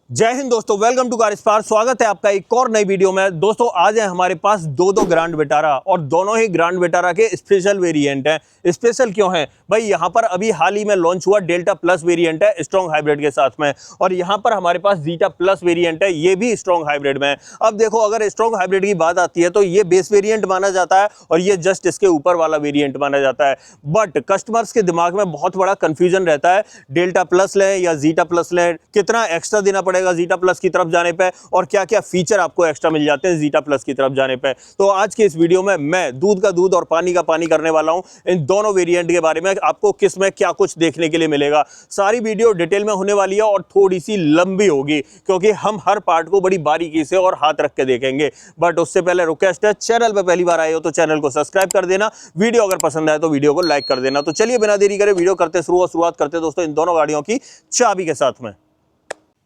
जय हिंद दोस्तों, welcome to car spark. स्वागत है आपका एक और नई वीडियो में। दोस्तों आज है हमारे पास दो ग्रैंड विटारा और दोनों ही ग्रैंड विटारा के स्पेशल वेरिएंट हैं। स्पेशल क्यों है भाई? यहाँ पर अभी हाल ही में लॉन्च हुआ डेल्टा प्लस वेरिएंट है स्ट्रॉन्ग हाइब्रिड के साथ में, और यहाँ पर हमारे पास जीटा प्लस वेरिएंट है, ये भी स्ट्रॉन्ग हाइब्रिड में है। अब देखो, अगर स्ट्रॉन्ग हाइब्रिड की बात आती है तो ये बेस वेरिएंट माना जाता है और ये जस्ट इसके ऊपर वाला वेरिएंट माना जाता है। बट कस्टमर्स के दिमाग में बहुत बड़ा कंफ्यूजन रहता है, डेल्टा प्लस लें या जीटा प्लस लें, कितना एक्स्ट्रा देना पड़ेगा जीटा प्लस की तरफ जाने पे और क्या क्या फीचर आपको एक्स्ट्रा मिल जाते हैं जीटा प्लस की तरफ जाने पे। तो आज के इस वीडियो में मैं दूध का दूध और पानी का पानी करने वाला हूं इन दोनों वेरिएंट के बारे में। आपको किस में क्या कुछ देखने के लिए मिलेगा, सारी वीडियो डिटेल में होने वाली है और थोड़ी सी लंबी होगी क्योंकि हम हर पार्ट को बड़ी बारीकी से और हाथ रख के देखेंगे। बट उससे पहले रिक्वेस्ट है, चैनल पर पहली बार आए हो तो चैनल को सब्सक्राइब कर देना, वीडियो अगर पसंद आए तो वीडियो को लाइक कर देना। तो चलिए बिना देरी करे वीडियो करते शुरुआत करते दोस्तों इन दोनों गाड़ियों की चाबी के साथ में।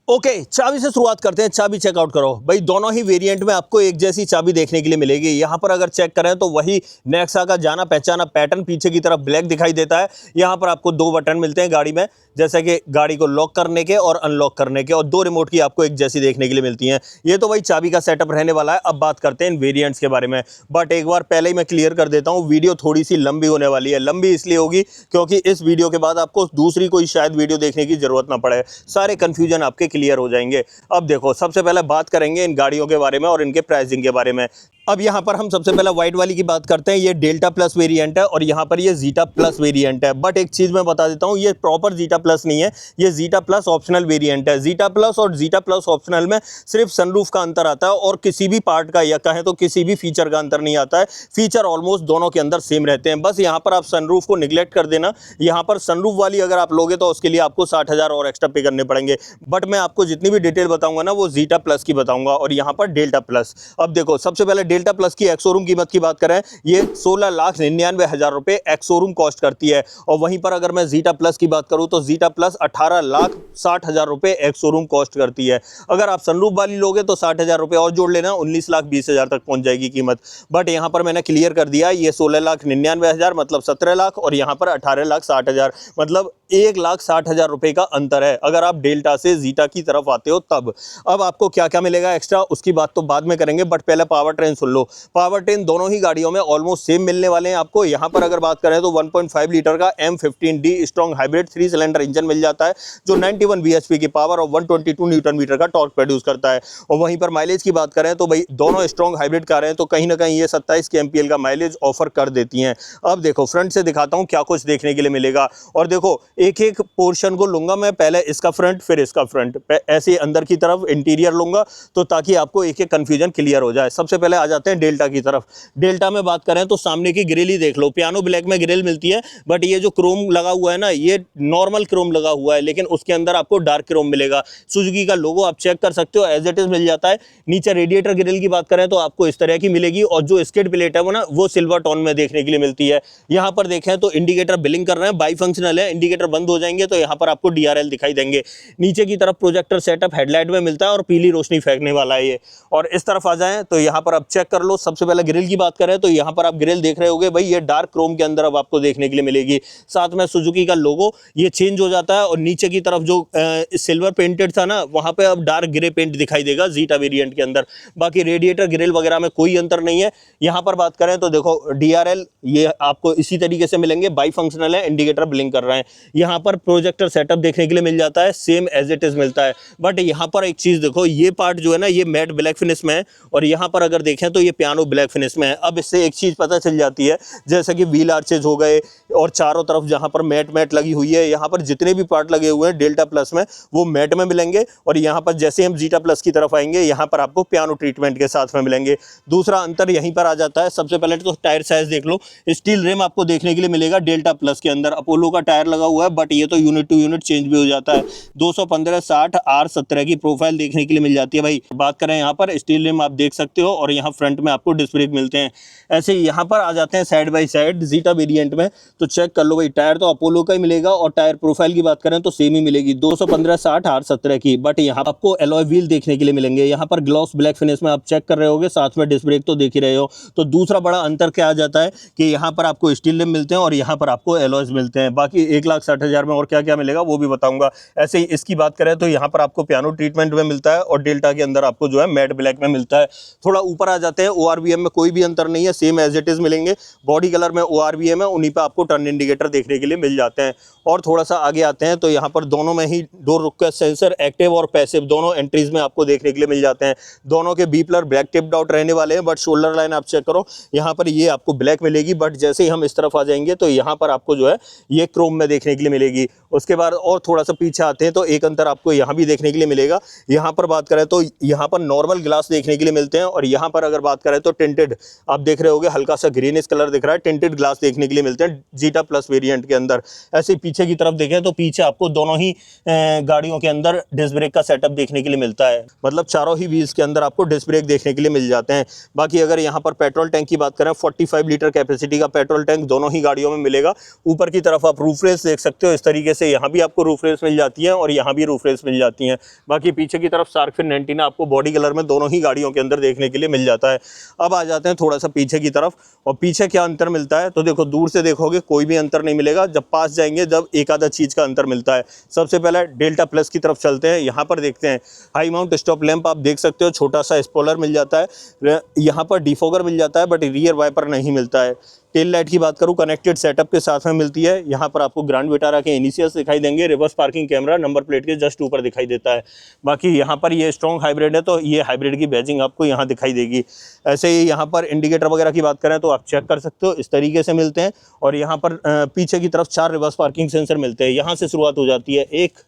ओके, चाबी से शुरुआत करते हैं। चाबी चेकआउट करो भाई, दोनों ही वेरिएंट में आपको एक जैसी चाबी देखने के लिए मिलेगी। यहाँ पर अगर चेक करें तो वही नेक्सा का जाना पहचाना पैटर्न, पीछे की तरफ ब्लैक दिखाई देता है। यहाँ पर आपको दो बटन मिलते हैं गाड़ी में, जैसे कि गाड़ी को लॉक करने के और अनलॉक करने के, और दो रिमोट की आपको एक जैसी देखने के लिए मिलती हैं। ये तो भाई चाबी का सेटअप रहने वाला है। अब बात करते हैं इन वेरिएंट्स के बारे में। बट एक बार पहले ही मैं क्लियर कर देता हूँ, वीडियो थोड़ी सी लंबी होने वाली है। लंबी इसलिए होगी क्योंकि इस वीडियो के बाद आपको दूसरी कोई शायद वीडियो देखने की जरूरत ना पड़े, सारे कंफ्यूजन आपके क्लियर हो जाएंगे। अब देखो, सबसे पहले बात करेंगे इन गाड़ियों के बारे में और इनके प्राइसिंग के बारे में। अब यहाँ पर हम सबसे पहले व्हाइट वाली की बात करते हैं। ये डेल्टा प्लस वेरिएंट है और यहाँ पर ये जीटा प्लस वेरिएंट है। बट एक चीज़ मैं बता देता हूँ, ये प्रॉपर जीटा प्लस नहीं है, ये जीटा प्लस ऑप्शनल वेरिएंट है। जीटा प्लस और जीटा प्लस ऑप्शनल में सिर्फ सनरूफ का अंतर आता है और किसी भी पार्ट का या कहें तो किसी भी फीचर का अंतर नहीं आता है। फीचर ऑलमोस्ट दोनों के अंदर सेम रहते हैं, बस यहाँ पर आप सनरूफ को निगलेक्ट कर देना। यहाँ पर सनरूफ वाली अगर आप लोगे तो उसके लिए आपको 60,000 और एक्स्ट्रा पे करने पड़ेंगे। बट मैं आपको जितनी भी डिटेल बताऊंगा ना वो जीटा प्लस की बताऊंगा और यहाँ पर डेल्टा प्लस। अब देखो, सबसे पहले डेल्टा प्लस की एक्स शोरूम कीमत की बात करें, ये 16,99,000 रुपए एक्स शोरूम कॉस्ट करती है। और वहीं पर अगर मैं जीटा प्लस की बात करूं तो जीटा प्लस 18,60,000 रुपए एक्स शोरूम कॉस्ट करती है। अगर आप सनरूफ वाली लोगे तो 60,000 रुपए और जोड़ लेना, 19,20,000 तक पहुंच जाएगी कीमत। बट यहां पर मैंने क्लियर कर दिया, ये 16,99,000 मतलब 17 लाख और यहां पर 18,60,000 मतलब 1,60,000 रुपए का अंतर है अगर आप डेल्टा से जीटा की तरफ आते हो तब। अब आपको क्या क्या मिलेगा एक्स्ट्रा उसकी बात तो बाद में करेंगे, बट पहले पावर ट्रेन सुन लो। पावर ट्रेन दोनों ही गाड़ियों में ऑलमोस्ट सेम मिलने वाले हैं आपको। यहां पर अगर बात करें तो 1.5 लीटर का M15D strong hybrid 3 cylinder engine मिल जाता है जो 91 bhp की पावर और 122 न्यूटन मीटर का टॉर्क प्रोड्यूस करता है। और वहीं पर माइलेज की बात करें तो भाई दोनों स्ट्रॉन्ग हाइब्रिड कारें हैं तो कहीं ना कहीं ये 27 kmpl का माइलेज ऑफर कर देती हैं। अब देखो, फ्रंट से दिखाता हूं क्या कुछ देखने के लिए मिलेगा। और देखो, एक एक पोर्शन को लूंगा मैं, पहले इसका फ्रंट फिर इसका फ्रंट, ऐसे अंदर की तरफ इंटीरियर लूंगा तो ताकि आपको एक एक कंफ्यूजन क्लियर हो जाए। सबसे पहले आ जाते हैं डेल्टा की तरफ। डेल्टा में बात करें तो सामने की ग्रिल ही देख लो, पियानो ब्लैक में ग्रिल मिलती है, बट ये जो क्रोम लगा हुआ है ना, ये नॉर्मल क्रोम लगा हुआ है, लेकिन उसके अंदर आपको डार्क क्रोम मिलेगा। सुजुकी का लोगो आप चेक कर सकते हो, एज इट इज मिल जाता है। नीचे रेडिएटर ग्रिल की बात करें तो आपको इस तरह की मिलेगी और जो स्किड प्लेट है वो ना वो सिल्वर टोन में देखने के लिए मिलती है। यहाँ पर देखें तो इंडिकेटर बिलिंग कर रहे हैं, बाई फंक्शनल है, इंडिकेटर बंद हो जाएंगे तो यहाँ पर आपको DRL दिखाई देंगे। नीचे की तरफ प्रोजेक्टर सेटअप हेडलाइट में मिलता है और पीली रोशनी फेंकने वाला है ये। और इस तरफ आ जाएं तो यहाँ पर आप चेक कर लो। सबसे पहले ग्रिल की बात करें तो यहाँ पर आप ग्रिल देख रहे होगे भाई, ये डार्क क्रोम के अंदर अब आपको देखने के लिए मिलेगी। साथ में सुजुकी का लोगो ये चेंज हो जाता है और नीचे की तरफ जो सिल्वर पेंटेड था ना, वहां पे अब डार्क ग्रे पेंट दिखाई देगा जीटा वेरिएंट के अंदर। बाकी रेडिएटर ग्रिल वगैरह में कोई अंतर नहीं है। यहाँ पर बात करें तो देखो DRL ये आपको इसी तरीके से मिलेंगे, बाई फंक्शनल है, इंडिकेटर ब्लिंक कर रहे हैं। यहाँ पर प्रोजेक्टर सेटअप देखने के लिए मिल जाता है, सेम एज इट इज मिलता है। बट यहाँ पर एक चीज देखो, ये पार्ट जो है ना ये मैट ब्लैक फिनिश में है और यहाँ पर अगर देखें तो ये पियानो ब्लैक फिनिश में है। अब इससे एक चीज पता चल जाती है, जैसे कि व्हील आर्चेज हो गए और चारों तरफ जहां पर मैट लगी हुई है, यहाँ पर जितने भी पार्ट लगे हुए हैं डेल्टा प्लस में वो मैट में मिलेंगे। और यहाँ पर जैसे हम जीटा प्लस की तरफ आएंगे यहाँ पर आपको पियानो ट्रीटमेंट के साथ में मिलेंगे। दूसरा अंतर यहीं पर आ जाता है। सबसे पहले तो टायर साइज देख लो, स्टील रिम आपको देखने के लिए मिलेगा डेल्टा प्लस के अंदर। अपोलो का टायर लगा हुआ है बट ये तो यूनिट टू यूनिट चेंज भी हो जाता है। 215/60 R17 की प्रोफाइल देखने के लिए मिल जाती है भाई। बात करें यहाँ पर स्टील रिम आप देख सकते हो और यहाँ फ्रंट में आपको डिस्क ब्रेक मिलते हैं। ऐसे ही यहाँ पर आ जाते हैं side by side zeta variant में, तो चेक कर लो भाई, टायर तो अपोलो का ही मिलेगा और टायर प्रोफाइल की बात करें तो सेम ही मिलेगी 215/60 R17 की। बट यहाँ आपको एलॉय व्हील देखने के लिए मिलेंगे, यहाँ पर ग्लॉस ब्लैक फिनिश में आप चेक कर रहे होगे, साथ में डिस्क ब्रेक तो देख ही रहे हो। तो दूसरा बड़ा अंतर क्या आ जाता है कि यहाँ पर आपको स्टील रिम मिलते हैं और यहाँ पर आपको एलॉयज मिलते हैं। बाकी 1,60,000 में और क्या क्या मिलेगा वो भी बताऊंगा। ऐसे ही इसकी बात करें तो यहाँ पर आपको पियानो ट्रीटमेंट में मिलता है और डेल्टा के अंदर आपको जो है मैट ब्लैक में मिलता है। थोड़ा ऊपर आ जाते हैं, ORVM में कोई भी अंतर नहीं है, सेम एज इट इज मिलेंगे। बॉडी कलर में ORVM है, उन्हीं पे आपको टर्न इंडिकेटर देखने के लिए मिल जाते हैं। और थोड़ा सा आगे आते हैं तो यहाँ पर दोनों में ही डोर रुक का सेंसर एक्टिव और पैसिव दोनों एंट्रीज में आपको देखने के लिए मिल जाते हैं। दोनों के बीपलर ब्लैक टिप्ड आउट रहने वाले हैं, बट शोल्डर लाइन आप चेक करो, यहाँ पर ये आपको ब्लैक मिलेगी, बट जैसे ही हम इस तरफ आ जाएंगे तो यहाँ पर आपको जो है ये क्रोम में देखने के लिए मिलेगी। उसके बाद और थोड़ा सा पीछे आते हैं तो एक अंतर आपको यहाँ भी देखने के लिए मिलेगा। यहाँ पर बात करें तो यहाँ पर नॉर्मल ग्लास देखने के लिए मिलते हैं और यहाँ पर अगर बात करें तो टिंटेड आप देख रहे होगे, हल्का सा ग्रीनिश कलर दिख रहा है, टिंटेड ग्लास देखने के लिए मिलते हैं जीटा प्लस वेरिएंट के अंदर। ऐसे पीछे की तरफ देखें तो पीछे आपको दोनों ही गाड़ियों के अंदर डिस्क ब्रेक का सेटअप देखने के लिए मिलता है, मतलब चारों ही व्हील्स के अंदर आपको डिस्क ब्रेक देखने के लिए मिल जाते हैं। बाकी अगर यहाँ पर पेट्रोल टैंक की बात करें, 45 लीटर कैपेसिटी का पेट्रोल टैंक दोनों ही गाड़ियों में मिलेगा। ऊपर की तरफ आप रूफ रेस देख सकते हो, इस तरीके से यहाँ भी आपको रूफ रेस मिल जाती है और यहाँ भी रूफ रेस मिल जाती है। बाकी पीछे की तरफ शार्क फिन एंटीना आपको बॉडी कलर में दोनों ही गाड़ियों के अंदर देखने के लिए मिल जाता है। अब आ जाते हैं थोड़ा सा पीछे की तरफ, और पीछे क्या अंतर मिलता है तो देखो, दूर से देखोगे कोई भी अंतर नहीं मिलेगा, जब पास जाएंगे जब एक आधा चीज का अंतर मिलता है। सबसे पहले डेल्टा प्लस की तरफ चलते हैं, यहाँ पर देखते हैं हाई माउंट स्टॉप लैंप आप देख सकते हो, छोटा सा स्पॉइलर मिल जाता है, यहाँ पर डिफोगर मिल जाता है, बट रियर वाइपर नहीं मिलता है। टेल लाइट की बात करूँ, कनेक्टेड सेटअप के साथ में मिलती है। यहाँ पर आपको ग्रैंड विटारा के इनिशियल्स दिखाई देंगे, reverse parking camera number plate के जस्ट ऊपर दिखाई देता है। बाकी यहाँ पर ये स्ट्रॉन्ग हाइब्रिड है तो ये हाइब्रिड की बैजिंग आपको यहाँ दिखाई देगी। ऐसे ही यहाँ पर इंडिकेटर वगैरह की बात करें तो आप चेक कर सकते हो, इस तरीके से मिलते हैं। और यहाँ पर पीछे की तरफ 4 रिवर्स पार्किंग सेंसर मिलते हैं, यहाँ से शुरुआत हो जाती है 1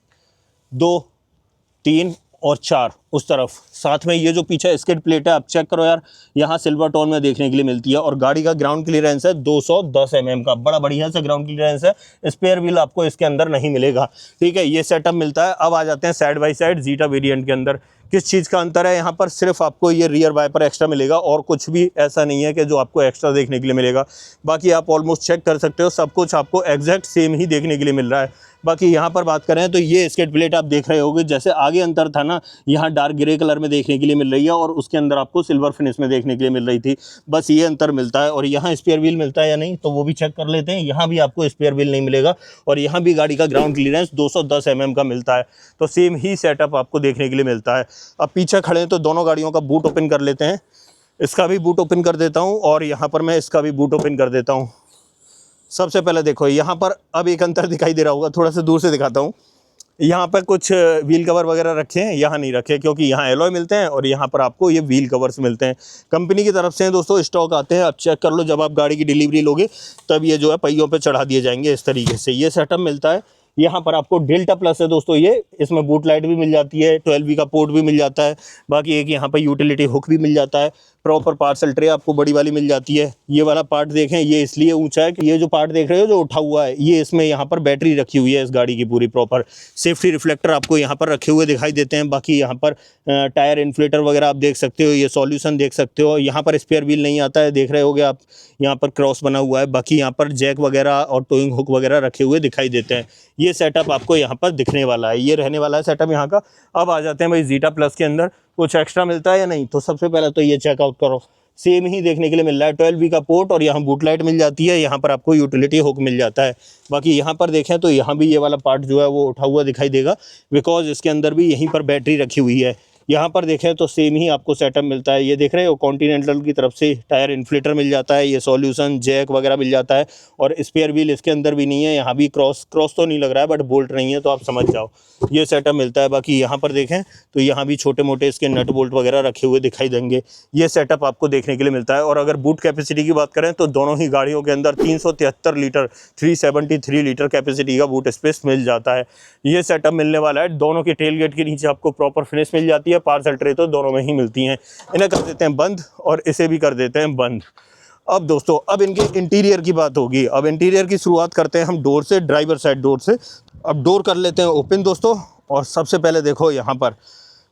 2 3 और 4 उस तरफ। साथ में ये जो पीछे स्किड प्लेट है आप चेक करो यार, यहाँ सिल्वर टोन में देखने के लिए मिलती है। और गाड़ी का ग्राउंड क्लियरेंस है 210 mm का, बड़ा बढ़िया सा ग्राउंड क्लियरेंस है। स्पेयर व्हील आपको इसके अंदर नहीं मिलेगा, ठीक है, ये सेटअप मिलता है। अब आ जाते हैं side by side zeta variant के अंदर किस चीज़ का अंतर है। यहाँ पर सिर्फ आपको ये रियर वाइपर एक्स्ट्रा मिलेगा और कुछ भी ऐसा नहीं है कि जो आपको एक्स्ट्रा देखने के लिए मिलेगा। बाकी आप ऑलमोस्ट चेक कर सकते हो, सब कुछ आपको एग्जैक्ट सेम ही देखने के लिए मिल रहा है। बाकी यहाँ पर बात करें तो ये स्किड प्लेट आप देख रहे होगे, जैसे आगे अंतर था ना, यहाँ डार्क ग्रे कलर में देखने के लिए मिल रही है और उसके अंदर आपको सिल्वर फिनिश में देखने के लिए मिल रही थी, बस ये अंतर मिलता है। और यहाँ स्पेयर व्हील मिलता है या नहीं तो वो भी चेक कर लेते हैं, यहाँ भी आपको स्पेयर व्हील नहीं मिलेगा और यहाँ भी गाड़ी का ग्राउंड क्लियरेंस 210 mm का मिलता है। तो सेम ही सेटअप आपको देखने के लिए मिलता है। अब पीछे खड़े हैं तो दोनों गाड़ियों का बूट ओपन कर लेते हैं, इसका भी बूट ओपन कर देता हूँ और यहाँ पर मैं इसका भी बूट ओपन कर देता हूँ। सबसे पहले देखो यहाँ पर अब एक अंतर दिखाई दे रहा होगा, थोड़ा सा दूर से दिखाता हूँ। यहाँ पर कुछ व्हील कवर वगैरह रखे हैं, यहाँ नहीं रखे क्योंकि यहाँ एलॉय मिलते हैं और यहाँ पर आपको ये व्हील कवर्स मिलते हैं, कंपनी की तरफ से दोस्तों स्टॉक आते हैं। आप चेक कर लो, जब आप गाड़ी की डिलीवरी लोगे तब ये जो है पहियों पे चढ़ा दिए जाएंगे, इस तरीके से ये सेटअप मिलता है। यहाँ पर आपको डेल्टा प्लस है दोस्तों, ये इसमें बूट लाइट भी मिल जाती है, 12V का पोर्ट भी मिल जाता है। बाकी एक यहाँ पर यूटिलिटी हुक भी मिल जाता है, प्रॉपर पार्सल ट्रे आपको बड़ी वाली मिल जाती है। ये वाला पार्ट देखें, ये इसलिए ऊंचा है कि ये जो पार्ट देख रहे हो जो उठा हुआ है, ये इसमें यहाँ पर बैटरी रखी हुई है इस गाड़ी की पूरी प्रॉपर। सेफ्टी रिफ्लेक्टर आपको यहाँ पर रखे हुए दिखाई देते हैं। बाकी यहाँ पर टायर इन्फ्लेटर वगैरह आप देख सकते हो, ये सॉल्यूशन देख सकते हो। यहाँ पर स्पेयर व्हील नहीं आता है, देख रहे होगे आप, यहाँ पर क्रॉस बना हुआ है। बाकी यहाँ पर जैक वगैरह और टोइंग हुक वगैरह रखे हुए दिखाई देते हैं। ये सेटअप आपको यहाँ पर दिखने वाला है, ये रहने वाला है सेटअप यहाँ का। अब आ जाते हैं भाई जीटा प्लस के अंदर कुछ एक्स्ट्रा मिलता है या नहीं, तो सबसे पहले तो ये चेकआउट करो, सेम ही देखने के लिए मिल रहा है। 12V का पोर्ट और यहाँ बूट लाइट मिल जाती है, यहाँ पर आपको यूटिलिटी हुक मिल जाता है। बाकी यहाँ पर देखें तो यहाँ भी ये वाला पार्ट जो है वो उठा हुआ दिखाई देगा, बिकॉज इसके अंदर भी यहीं पर बैटरी रखी हुई है। यहाँ पर देखें तो सेम ही आपको सेटअप मिलता है, ये देख रहे हो कॉन्टिनेंटल की तरफ से टायर इन्फ्लेटर मिल जाता है, ये सॉल्यूशन जैक वगैरह मिल जाता है। और स्पेयर व्हील इसके अंदर भी नहीं है, यहाँ भी क्रॉस तो नहीं लग रहा है बट बोल्ट नहीं है, तो आप समझ जाओ ये सेटअप मिलता है। बाकी यहाँ पर देखें तो यहाँ भी छोटे मोटे इसके नट बोल्ट वगैरह रखे हुए दिखाई देंगे, ये सेटअप आपको देखने के लिए मिलता है। और अगर बूट कैपेसिटी की बात करें तो दोनों ही गाड़ियों के अंदर 373 लीटर 373 लीटर कैपेसिटी का बूट स्पेस मिल जाता है। ये सेटअप मिलने वाला है। दोनों के टेल गेट के नीचे आपको प्रॉपर फिनिश मिल जाती है, पार्सल ट्रे तो दोनों में ही मिलती हैं। इन्हें कर देते हैं बंद और इसे भी कर देते हैं बंद। अब दोस्तों अब इनके इंटीरियर की बात होगी। अब इंटीरियर की शुरुआत करते हैं हम डोर से, ड्राइवर साइड डोर से। अब डोर कर लेते हैं ओपन दोस्तों। और सबसे पहले देखो यहाँ पर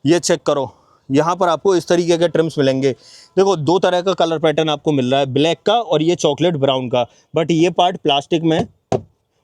ये चेक करो, यहाँ पर आपको इस तरीके के ट्रिम्स मिलेंगे। देखो दो तरह का कलर पैटर्न आपको मिल रहा है, ब्लैक का और ये चॉकलेट ब्राउन का, बट ये पार्ट प्लास्टिक में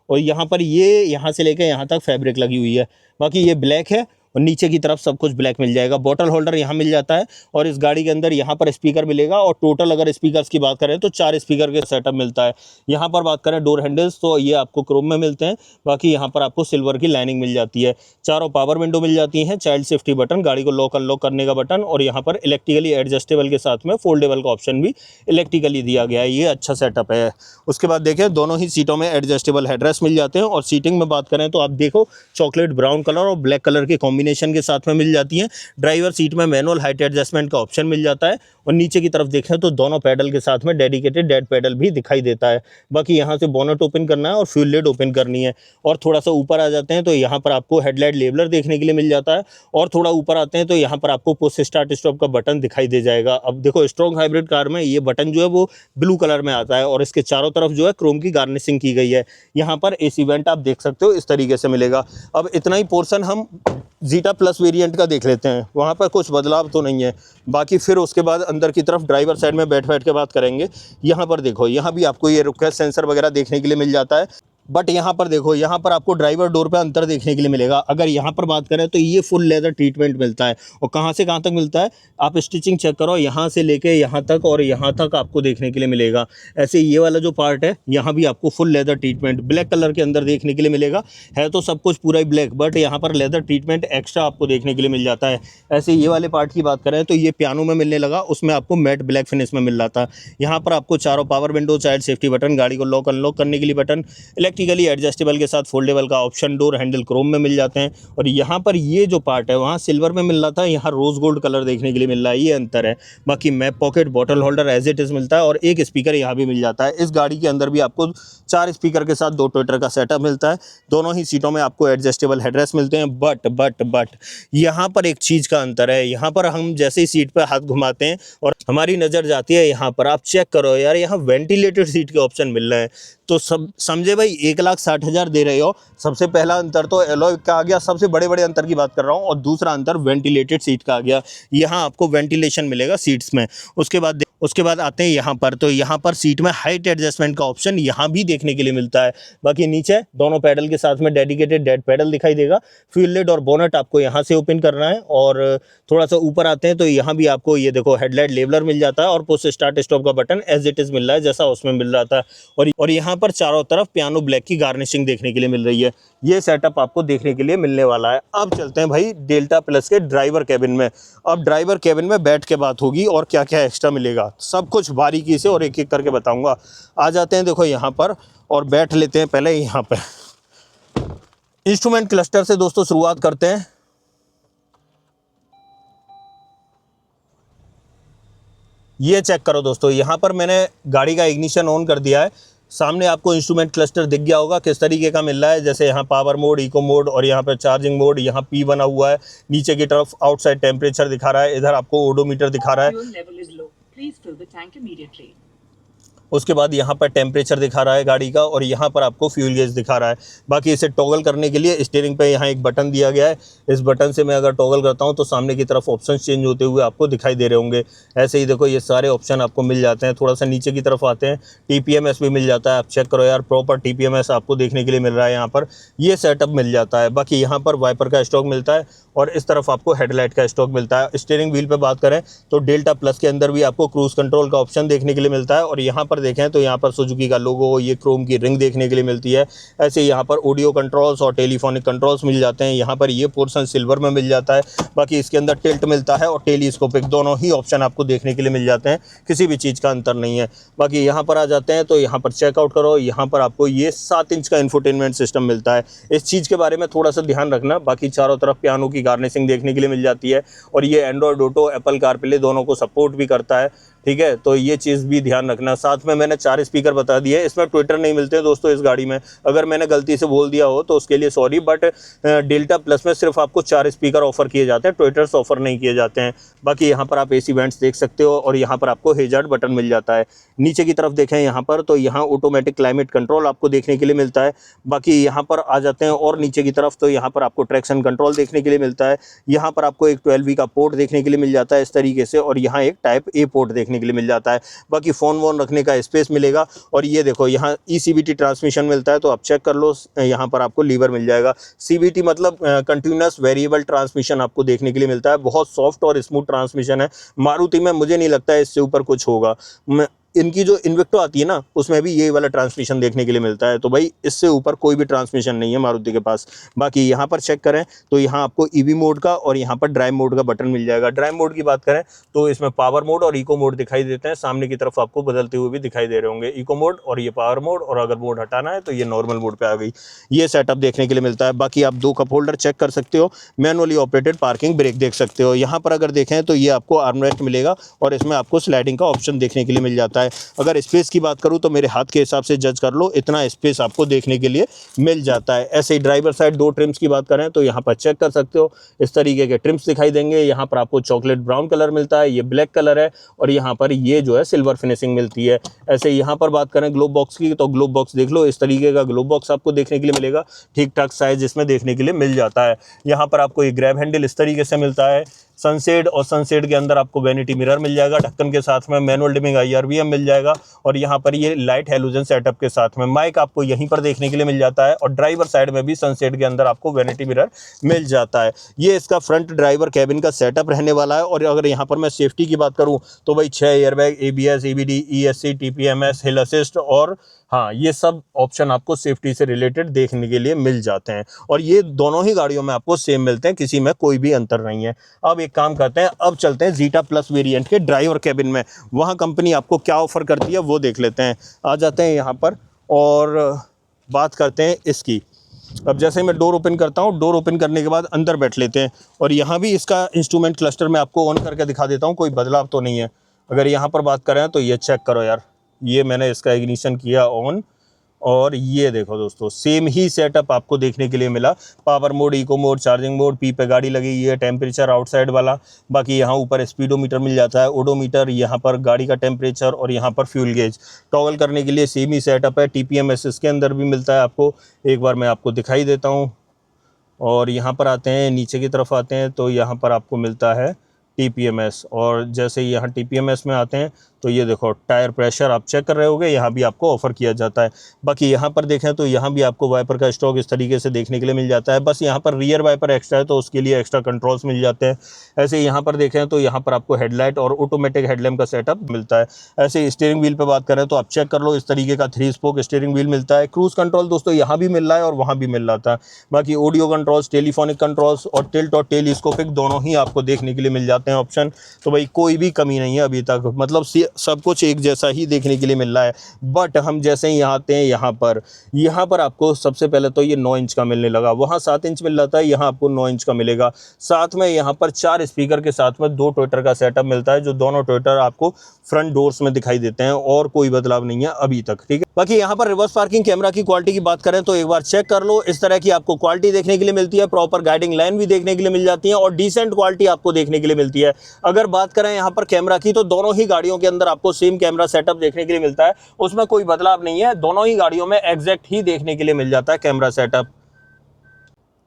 और यहाँ पर ये यहाँ से लेकर यहाँ तक फैब्रिक लगी हुई है। बाकी ये ब्लैक है और नीचे की तरफ सब कुछ ब्लैक मिल जाएगा। बॉटल होल्डर यहाँ मिल जाता है और इस गाड़ी के अंदर यहाँ पर स्पीकर मिलेगा और टोटल अगर स्पीकर्स की बात करें तो 4 स्पीकर के सेटअप मिलता है। यहाँ पर बात करें डोर हैंडल्स तो ये आपको क्रोम में मिलते हैं। बाकी यहाँ पर आपको सिल्वर की लाइनिंग मिल जाती है। चारों पावर विंडो मिल जाती हैं, चाइल्ड सेफ्टी बटन, गाड़ी को लॉक अनलॉक करने का बटन और यहाँ पर इलेक्ट्रिकली एडजस्टेबल के साथ में फोल्डेबल का ऑप्शन भी इलेक्ट्रिकली दिया गया है। ये अच्छा सेटअप है। उसके बाद देखें दोनों ही सीटों में एडजस्टेबल हेडरेस्ट मिल जाते हैं और सीटिंग में बात करें तो आप देखो चॉकलेट ब्राउन कलर और ब्लैक कलर के कॉम्बिनेशन के साथ में मिल जाती हैं। ड्राइवर सीट में मैनुअल हाइट एडजस्टमेंट का ऑप्शन मिल जाता है और नीचे की तरफ देखें तो दोनों पैडल के साथ में डेडिकेटेड डेड पैडल भी दिखाई देता है। बाकी यहाँ से बोनट ओपन करना है और फ्यूल लिड ओपन करनी है। और थोड़ा सा ऊपर आ जाते हैं तो यहाँ पर आपको हेडलाइट लेबलर देखने के लिए मिल जाता है और थोड़ा ऊपर आते हैं तो यहाँ पर आपको पुश स्टार्ट स्टॉप का बटन दिखाई दे जाएगा। अब देखो स्ट्रॉन्ग हाइब्रिड कार में ये बटन जो है वो ब्लू कलर में आता है और इसके चारों तरफ जो है क्रोम की गार्निशिंग की गई है। यहाँ पर एसी वेंट आप देख सकते हो इस तरीके से मिलेगा। अब इतना ही पोर्शन हम जीटा प्लस वेरिएंट का देख लेते हैं, वहाँ पर कुछ बदलाव तो नहीं है। बाकी फिर उसके बाद अंदर की तरफ ड्राइवर साइड में बैठ के बात करेंगे। यहाँ पर देखो यहाँ भी आपको ये रुक सेंसर वगैरह देखने के लिए मिल जाता है। बट यहाँ पर देखो यहाँ पर आपको ड्राइवर डोर पे अंतर देखने के लिए मिलेगा। अगर यहाँ पर बात करें तो ये फुल लेदर ट्रीटमेंट मिलता है और कहाँ से कहाँ तक मिलता है आप स्टिचिंग चेक करो, यहाँ से लेके यहाँ तक और यहाँ तक आपको देखने के लिए मिलेगा। ऐसे ये वाला जो पार्ट है यहाँ भी आपको full leather treatment black colour के अंदर देखने के लिए मिलेगा। है तो सब कुछ पूरा ही ब्लैक बट यहाँ पर लेदर ट्रीटमेंट एक्स्ट्रा आपको देखने के लिए मिल जाता है। ऐसे ये वाले पार्ट की बात करें तो ये पियानो में मिलने लगा, उसमें आपको मैट ब्लैक फिनिश में मिल रहा था। यहाँ पर आपको चारों power window, child safety button, गाड़ी को लॉक अनलॉक करने के लिए बटन, इलेक्ट्रिकली एडजस्टेबल के साथ फोल्डेबल का ऑप्शन, डोर हैंडल क्रोम में मिल जाते हैं। और यहाँ पर ये जो पार्ट है वहाँ सिल्वर में मिल रहा था, यहाँ रोज गोल्ड कलर देखने के लिए मिल रहा है, ये अंतर है। बाकी map pocket, bottle holder as it is मिलता है और एक स्पीकर यहाँ भी मिल जाता है। इस गाड़ी के अंदर भी आपको 4 स्पीकर के साथ 2 ट्विटर का सेटअप मिलता है। दोनों ही सीटों में आपको एडजस्टेबल हेडरेस्ट मिलते हैं। बट यहाँ पर एक चीज़ का अंतर है। यहाँ पर हम जैसे ही सीट पर हाथ घुमाते हैं और हमारी नज़र जाती है यहाँ पर, आप चेक करो यार यहाँ वेंटिलेटेड सीट के ऑप्शन मिल रहे हैं। तो सब समझे भाई 1,60,000 दे रहे हो। सबसे पहला अंतर तो एलॉय का आ गया, सबसे बड़े बड़े अंतर की बात कर रहा हूँ, और दूसरा अंतर वेंटिलेटेड सीट का आ गया। यहाँ आपको वेंटिलेशन मिलेगा सीट्स में। उसके बाद आते हैं यहाँ पर, तो यहाँ पर सीट में हाइट एडजस्टमेंट का ऑप्शन यहाँ भी देखने के लिए मिलता है। बाकी नीचे दोनों पैडल के साथ में डेडिकेटेड डेड पैडल दिखाई देगा। फ्यूल लिड और बोनट आपको यहाँ से ओपन करना है और थोड़ा सा ऊपर आते हैं तो यहाँ भी आपको ये देखो हेडलाइट लेबलर मिल जाता है और पुश स्टार्ट स्टॉप का बटन एज इट इज मिल रहा है जैसा उसमें मिल रहा था। और यहाँ पर चारों तरफ पियानो ब्लैक की गार्निशिंग देखने के लिए मिल रही है। ये सेटअप आपको देखने के लिए मिलने वाला है। अब चलते हैं भाई डेल्टा प्लस के ड्राइवर कैबिन में। अब ड्राइवर कैबिन में बैठ के बात होगी और क्या क्या एक्स्ट्रा मिलेगा, सब कुछ बारीकी से और एक एक करके बताऊंगा। आ जाते हैं देखो यहाँ पर और बैठ लेते हैं पहले यहाँ पर। इंस्ट्रूमेंट क्लस्टर से दोस्तों शुरुआत करते हैं। ये चेक करो दोस्तों, यहाँ पर मैंने गाड़ी का इग्निशन ऑन कर दिया है। सामने आपको इंस्ट्रूमेंट क्लस्टर दिख गया होगा किस तरीके का मिल रहा है। जैसे यहाँ पावर मोड, इको मोड और यहाँ पर चार्जिंग मोड, यहाँ पी बना हुआ है। नीचे की तरफ आउटसाइड टेम्परेचर दिखा रहा है, इधर आपको ओडोमीटर दिखा रहा है। उसके बाद यहाँ पर टेम्परेचर दिखा रहा है गाड़ी का और यहाँ पर आपको फ्यूल गेज दिखा रहा है। बाकी इसे टॉगल करने के लिए स्टीयरिंग पे यहाँ एक बटन दिया गया है। इस बटन से मैं अगर टॉगल करता हूँ तो सामने की तरफ ऑप्शन चेंज होते हुए आपको दिखाई दे रहे होंगे। ऐसे ही देखो ये सारे ऑप्शन आपको मिल जाते हैं। थोड़ा सा नीचे की तरफ आते हैं, TPMS भी मिल जाता है। आप चेक करो यार, प्रॉपर TPMS आपको देखने के लिए मिल रहा है। यहाँ पर ये सेटअप मिल जाता है। बाकी यहाँ पर वाइपर का स्टॉक मिलता है और इस तरफ आपको हेडलाइट का स्टॉक मिलता है। स्टीयरिंग व्हील पे बात करें तो डेल्टा प्लस के अंदर भी आपको क्रूज कंट्रोल का ऑप्शन देखने के लिए मिलता है। और यहाँ पर देखें तो यहाँ पर सुजुकी का लोगो, ये क्रोम की रिंग देखने के लिए मिलती है। ऐसे यहाँ पर ऑडियो कंट्रोल्स और टेलीफोनिक कंट्रोल्स मिल जाते हैं। यहाँ पर ये पोर्शन सिल्वर में मिल जाता है। बाकी इसके अंदर टिल्ट मिलता है और टेलीस्कोपिक, दोनों ही ऑप्शन आपको देखने के लिए मिल जाते हैं। किसी भी चीज़ का अंतर नहीं है। बाकी यहाँ पर आ जाते हैं तो यहाँ पर चेकआउट करो। यहाँ पर आपको ये 7 इंच का इंफोटेनमेंट सिस्टम मिलता है। इस चीज़ के बारे में थोड़ा सा ध्यान रखना। बाकी चारों तरफ पियानो की गार्निशिंग देखने के लिए मिल जाती है और ये एंड्रॉयड ऑटो, एप्पल कारप्ले दोनों को सपोर्ट भी करता है। ठीक है, तो ये चीज़ भी ध्यान रखना। साथ में मैंने 4 स्पीकर बता दिए। इसमें ट्विटर नहीं मिलते दोस्तों इस गाड़ी में। अगर मैंने गलती से बोल दिया हो तो उसके लिए सॉरी, बट डेल्टा प्लस में सिर्फ आपको 4 स्पीकर ऑफर किए जाते हैं, ट्विटर्स ऑफर नहीं किए जाते हैं। बाकी यहाँ पर आप AC वेंट्स देख सकते हो और यहाँ पर आपको हेजार्ड बटन मिल जाता है। नीचे की तरफ देखें यहाँ पर तो यहाँ ऑटोमेटिक क्लाइमेट कंट्रोल आपको देखने के लिए मिलता है। बाकी यहाँ पर आ जाते हैं और नीचे की तरफ तो यहाँ पर आपको ट्रैक्शन कंट्रोल देखने के लिए मिलता है। मिलता है। यहाँ पर आपको एक 12V का पोर्ट देखने के लिए मिल जाता है इस तरीके से, और यहाँ एक टाइप ए पोर्ट देखने के लिए मिल जाता है। बाकी फ़ोन वोन रखने का स्पेस मिलेगा। और ये देखो यहाँ ECVT ट्रांसमिशन मिलता है, तो आप चेक कर लो, यहाँ पर आपको लीवर मिल जाएगा। CVT मतलब कंटिन्यूस वेरिएबल ट्रांसमिशन आपको देखने के लिए मिलता है। बहुत सॉफ्ट और स्मूथ ट्रांसमिशन है मारुति में, मुझे नहीं लगता है इससे ऊपर कुछ होगा। इनकी जो इन्विक्टो आती है ना, उसमें भी ये वाला ट्रांसमिशन देखने के लिए मिलता है। तो भाई इससे ऊपर कोई भी ट्रांसमिशन नहीं है मारुति के पास। बाकी यहाँ पर चेक करें तो यहाँ आपको EV मोड का और यहाँ पर ड्राइव मोड का बटन मिल जाएगा। ड्राइव मोड की बात करें तो इसमें पावर मोड और इको मोड दिखाई देते हैं, सामने की तरफ आपको बदलते हुए भी दिखाई दे रहे होंगे, इको मोड और ये पावर मोड, और अगर मोड हटाना है तो ये नॉर्मल मोड पे आ गई। ये सेटअप देखने के लिए मिलता है। बाकी आप 2 कप होल्डर चेक कर सकते हो, मैनुअली ऑपरेटेड पार्किंग ब्रेक देख सकते हो। यहाँ पर अगर देखें तो ये आपको आर्मरेस्ट मिलेगा और इसमें आपको स्लाइडिंग का ऑप्शन देखने के लिए मिल जाता है। अगर स्पेस की बात करूं तो मेरे हाथ के हिसाब से जज कर लो, इतना स्पेस आपको देखने के लिए मिल जाता है। ऐसे ही ड्राइवर साइड 2 ट्रिम्स की बात करें तो यहाँ पर चेक कर सकते हो, इस तरीके के ट्रिम्स दिखाई देंगे। यहाँ पर आपको चॉकलेट ब्राउन कलर मिलता है, ये ब्लैक कलर है, और यहाँ पर ये जो है सिल्वर फिनिशिंग मिलती है। ऐसे यहाँ पर बात करें ग्लोब बॉक्स की, तो ग्लोब बॉक्स देख लो, इस तरीके का ग्लोब बॉक्स आपको देखने के लिए मिलेगा। ठीक ठाक साइज इसमें देखने के लिए मिल जाता है। यहाँ पर आपको ये ग्रैब हैंडल इस तरीके से मिलता है। सनसेड और सनसेड के अंदर आपको वैनिटी मिरर मिल जाएगा ढक्कन के साथ में, मैनुअल डिमिंग IRVM मिल जाएगा, और यहाँ पर ये लाइट हैलोजन सेटअप के साथ में माइक आपको यहीं पर देखने के लिए मिल जाता है। और ड्राइवर साइड में भी सनसेड के अंदर आपको वैनिटी मिरर मिल जाता है। ये इसका फ्रंट ड्राइवर कैबिन का सेटअप रहने वाला है। और अगर यहाँ पर मैं सेफ्टी की बात करूँ तो भाई 6 airbag, ABS, EBD, ESC, TPMS, हिल असिस्ट, और हाँ ये सब ऑप्शन आपको सेफ्टी से रिलेटेड देखने के लिए मिल जाते हैं। और ये दोनों ही गाड़ियों में आपको सेम मिलते हैं, किसी में कोई भी अंतर नहीं है। अब एक काम करते हैं, अब चलते हैं जीटा प्लस वेरिएंट के ड्राइवर कैबिन में, वहाँ कंपनी आपको क्या ऑफर करती है वो देख लेते हैं। आ जाते हैं यहाँ पर और बात करते हैं इसकी। अब जैसे मैं डोर ओपन करता हूँ, डोर ओपन करने के बाद अंदर बैठ लेते हैं, और यहाँ भी इसका इंस्ट्रूमेंट क्लस्टर मैं आपको ऑन करके दिखा देता हूँ, कोई बदलाव तो नहीं है। अगर यहाँ पर बात करें तो ये चेक करो यार, ये मैंने इसका इग्निशन किया ऑन, और ये देखो दोस्तों सेम ही सेटअप आपको देखने के लिए मिला। Power mode, eco mode, charging mode, P पे गाड़ी लगी हुई है, टेम्परेचर आउटसाइड वाला। बाकी यहाँ ऊपर स्पीडोमीटर मिल जाता है, ओडोमीटर, यहाँ पर गाड़ी का टेम्परेचर, और यहाँ पर फ्यूल गेज टॉगल करने के लिए सेम ही सेटअप है। TPMS इसके अंदर भी मिलता है आपको, एक बार मैं आपको दिखाई देता हूँ। और यहाँ पर आते हैं, नीचे की तरफ आते हैं तो यहाँ पर आपको मिलता है TPMS, और जैसे ही यहाँ TPMS में आते हैं तो ये देखो टायर प्रेशर आप चेक कर रहे होगे, यहाँ भी आपको ऑफर किया जाता है। बाकी यहाँ पर देखें तो यहाँ भी आपको वाइपर का स्टॉक इस तरीके से देखने के लिए मिल जाता है। बस यहाँ पर रियर वाइपर एक्स्ट्रा है तो उसके लिए एक्स्ट्रा कंट्रोल्स मिल जाते हैं। ऐसे यहाँ पर देखें तो यहाँ पर आपको हेडलाइट और ऑटोमेटिक हेडलैम्प का सेटअप मिलता है। ऐसे स्टीयरिंग व्हील पर बात करें तो आप चेक कर लो, इस तरीके का 3 स्पोक स्टीयरिंग व्हील मिलता है। क्रूज कंट्रोल दोस्तों यहाँ भी मिल रहा है और वहाँ भी मिल रहा था। बाकी ऑडियो कंट्रोल्स, टेलीफोनिक कंट्रोल्स और टिल्ट और टेलीस्कोपिक दोनों ही आपको देखने के लिए मिल जाते हैं ऑप्शन। तो भाई कोई भी कमी नहीं है अभी तक, मतलब सब कुछ एक जैसा ही देखने के लिए मिल रहा है। बट हम जैसे ही आते हैं यहाँ पर आपको सबसे पहले तो ये 9 इंच का मिलने लगा, वहाँ 7 इंच मिल रहा था, यहाँ आपको 9 इंच का मिलेगा। साथ में यहाँ पर 4 स्पीकर के साथ में 2 ट्विटर का सेटअप मिलता है, जो दोनों ट्विटर आपको फ्रंट डोर्स में दिखाई देते हैं, और कोई बदलाव नहीं है अभी तक, ठीक है। बाकी यहाँ पर रिवर्स पार्किंग कैमरा की क्वालिटी की बात करें तो एक बार चेक कर लो, इस तरह की आपको क्वालिटी देखने के लिए मिलती है। प्रॉपर गाइडिंग लाइन भी देखने के लिए मिल जाती है और डिसेंट क्वालिटी आपको देखने के लिए मिलती है। अगर बात करें यहाँ पर कैमरा की तो दोनों ही गाड़ियों के अंदर आपको सेम कैमरा सेटअप देखने के लिए मिलता है, उसमें कोई बदलाव नहीं है। दोनों ही गाड़ियों में एग्जैक्ट ही देखने के लिए मिल जाता है कैमरा सेटअप।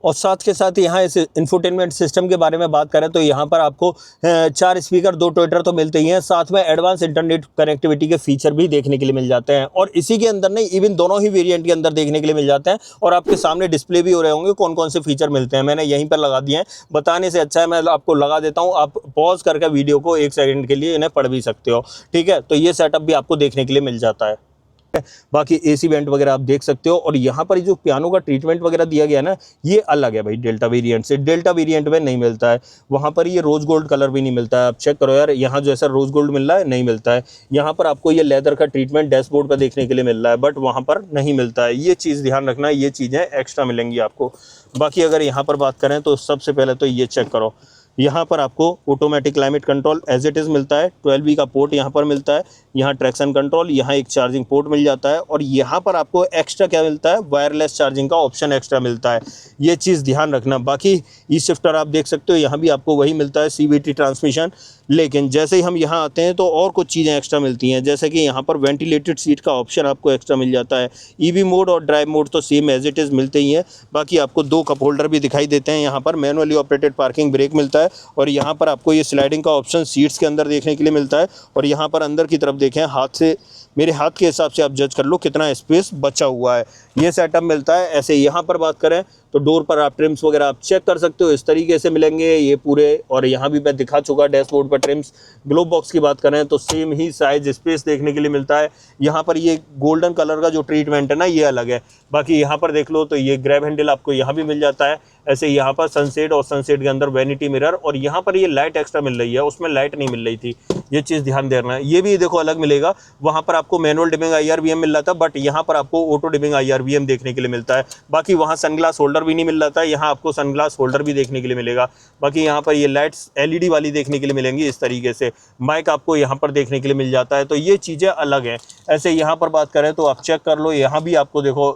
और साथ के साथ यहाँ इस इंफोटेनमेंट सिस्टम के बारे में बात करें तो यहाँ पर आपको 4 स्पीकर, 2 ट्विटर तो मिलते ही हैं, साथ में एडवांस इंटरनेट कनेक्टिविटी के फीचर भी देखने के लिए मिल जाते हैं। और इसी के अंदर नहीं, इवन दोनों ही वेरिएंट के अंदर देखने के लिए मिल जाते हैं। और आपके सामने डिस्प्ले भी हो रहे होंगे कौन कौन से फीचर मिलते हैं, मैंने यहीं पर लगा दिए हैं। बताने से अच्छा है मैं आपको लगा देता हूँ, आप पॉज करके वीडियो को 1 सेकंड के लिए इन्हें पढ़ भी सकते हो, ठीक है। तो ये सेटअप भी आपको देखने के लिए मिल जाता है। बाकी AC वेंट वगैरह आप देख सकते हो। और यहाँ पर जो पियानो का ट्रीटमेंट वगैरह दिया गया ना, ये अलग है भाई डेल्टा वेरिएंट से। डेल्टा वेरिएंट में नहीं मिलता है, वहाँ पर ये रोज गोल्ड कलर भी नहीं मिलता है। आप चेक करो यार, यहाँ जैसा रोज गोल्ड मिल रहा है नहीं मिलता है। यहाँ पर आपको ये लेदर का ट्रीटमेंट डैशबोर्ड पर देखने के लिए मिल रहा है, बट वहाँ पर नहीं मिलता है। ये चीज़ ध्यान रखना, ये चीज़ें एक्स्ट्रा मिलेंगी आपको। बाकी अगर यहाँ पर बात करें तो सबसे पहले तो ये चेक करो, यहाँ पर आपको automatic climate control as it is मिलता है, 12V का पोर्ट यहाँ पर मिलता है, यहाँ ट्रैक्शन कंट्रोल, यहाँ एक चार्जिंग पोर्ट मिल जाता है और यहाँ पर आपको एक्स्ट्रा क्या मिलता है, वायरलेस चार्जिंग का ऑप्शन एक्स्ट्रा मिलता है। ये चीज़ ध्यान रखना। बाकी ई शिफ्टर आप देख सकते हो, यहाँ भी आपको वही मिलता है, CVT ट्रांसमिशन। लेकिन जैसे ही हम यहाँ आते हैं तो और कुछ चीज़ें एक्स्ट्रा मिलती हैं, जैसे कि यहाँ पर वेंटिलेटेड सीट का ऑप्शन आपको एक्स्ट्रा मिल जाता है। EV मोड और ड्राइव मोड तो सेम एज इट इज़ मिलते ही हैं। बाकी आपको 2 कप होल्डर भी दिखाई देते हैं। यहाँ पर मैनुअली ऑपरेटेड पार्किंग ब्रेक मिलता है और यहाँ पर आपको ये स्लाइडिंग का ऑप्शन सीट्स के अंदर देखने के लिए मिलता है। और यहाँ पर अंदर की तरफ देखें, हाथ से, मेरे हाथ के हिसाब से आप जज कर लो कितना स्पेस बचा हुआ है, ये सेटअप मिलता है। ऐसे यहाँ पर बात करें तो डोर पर आप ट्रिम्स वगैरह आप चेक कर सकते हो, इस तरीके से मिलेंगे ये पूरे। और यहाँ भी मैं दिखा चुका डैशबोर्ड पर ट्रिम्स। ग्लोब बॉक्स की बात करें तो सेम ही साइज स्पेस देखने के लिए मिलता है। यहाँ पर ये गोल्डन कलर का जो ट्रीटमेंट है ना, ये अलग है। बाकी यहाँ पर देख लो तो ये ग्रैब हैंडल आपको यहाँ भी मिल जाता है। ऐसे यहाँ पर सनसेट और सनसेट के अंदर वैनिटी मिरर, और यहाँ पर ये लाइट एक्स्ट्रा मिल रही है, उसमें लाइट नहीं मिल रही थी, ये चीज़ ध्यान देना है। ये भी देखो अलग मिलेगा, वहाँ पर आपको मैनुअल डिमिंग IRVM मिल रहा था, बट यहाँ पर आपको ऑटो डिमिंग IRVM देखने के लिए मिलता है। बाकी वहाँ सनग्लास होल्डर भी नहीं मिल रहा था, यहाँ आपको सनग्लास होल्डर भी देखने के लिए मिलेगा। बाकी यहाँ पर ये लाइट्स LED वाली देखने के लिए मिलेंगी इस तरीके से। माइक आपको यहाँ पर देखने के लिए मिल जाता है, तो ये चीज़ें अलग हैं। ऐसे यहाँ पर बात करें तो आप चेक कर लो, यहाँ भी आपको देखो